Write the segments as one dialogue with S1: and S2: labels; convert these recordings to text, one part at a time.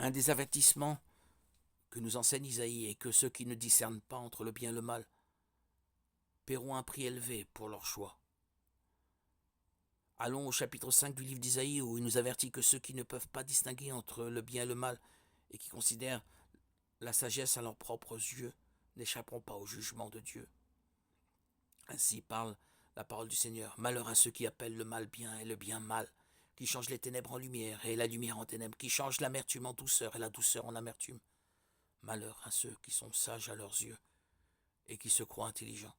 S1: Un des avertissements que nous enseigne Isaïe est que ceux qui ne discernent pas entre le bien et le mal paieront un prix élevé pour leur choix. Allons au chapitre 5 du livre d'Isaïe où il nous avertit que ceux qui ne peuvent pas distinguer entre le bien et le mal et qui considèrent la sagesse à leurs propres yeux n'échapperont pas au jugement de Dieu. Ainsi parle la parole du Seigneur. Malheur à ceux qui appellent le mal bien et le bien mal, qui changent les ténèbres en lumière et la lumière en ténèbres, qui changent l'amertume en douceur et la douceur en amertume. Malheur à ceux qui sont sages à leurs yeux et qui se croient intelligents.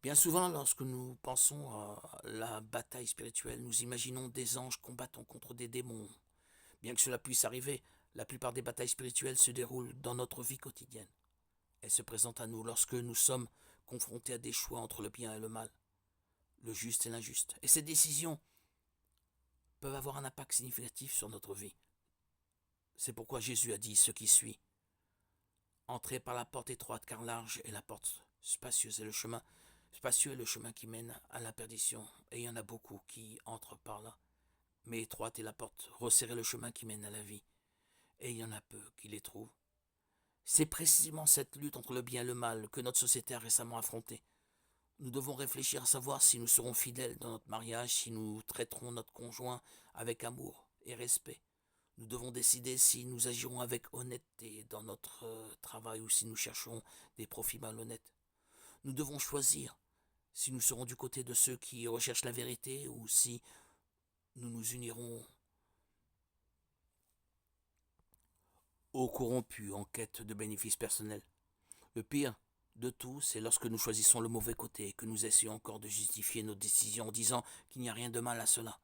S1: Bien souvent, lorsque nous pensons à la bataille spirituelle, nous imaginons des anges combattant contre des démons. Bien que cela puisse arriver, la plupart des batailles spirituelles se déroulent dans notre vie quotidienne. Elles se présentent à nous lorsque nous sommes confrontés à des choix entre le bien et le mal, le juste et l'injuste. Et ces décisions peuvent avoir un impact significatif sur notre vie. C'est pourquoi Jésus a dit ce qui suit. Entrez par la porte étroite, car large est la porte spacieuse et le chemin spacieux est le chemin qui mène à la perdition, et il y en a beaucoup qui entrent par là. Mais étroite est la porte, resserrez le chemin qui mène à la vie, et il y en a peu qui les trouvent. C'est précisément cette lutte entre le bien et le mal que notre société a récemment affrontée. Nous devons réfléchir à savoir si nous serons fidèles dans notre mariage, si nous traiterons notre conjoint avec amour et respect. Nous devons décider si nous agirons avec honnêteté dans notre travail ou si nous cherchons des profits malhonnêtes. Nous devons choisir si nous serons du côté de ceux qui recherchent la vérité ou si nous nous unirons aux corrompus en quête de bénéfices personnels. Le pire de tout, c'est lorsque nous choisissons le mauvais côté et que nous essayons encore de justifier nos décisions en disant qu'il n'y a rien de mal à cela.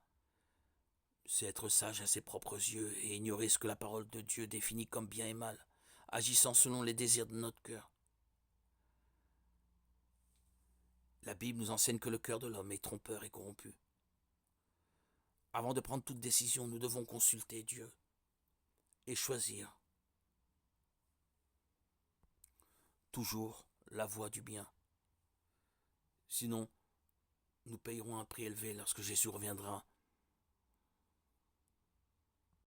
S1: C'est être sage à ses propres yeux et ignorer ce que la parole de Dieu définit comme bien et mal, agissant selon les désirs de notre cœur. La Bible nous enseigne que le cœur de l'homme est trompeur et corrompu. Avant de prendre toute décision, nous devons consulter Dieu et choisir toujours la voie du bien. Sinon, nous payerons un prix élevé lorsque Jésus reviendra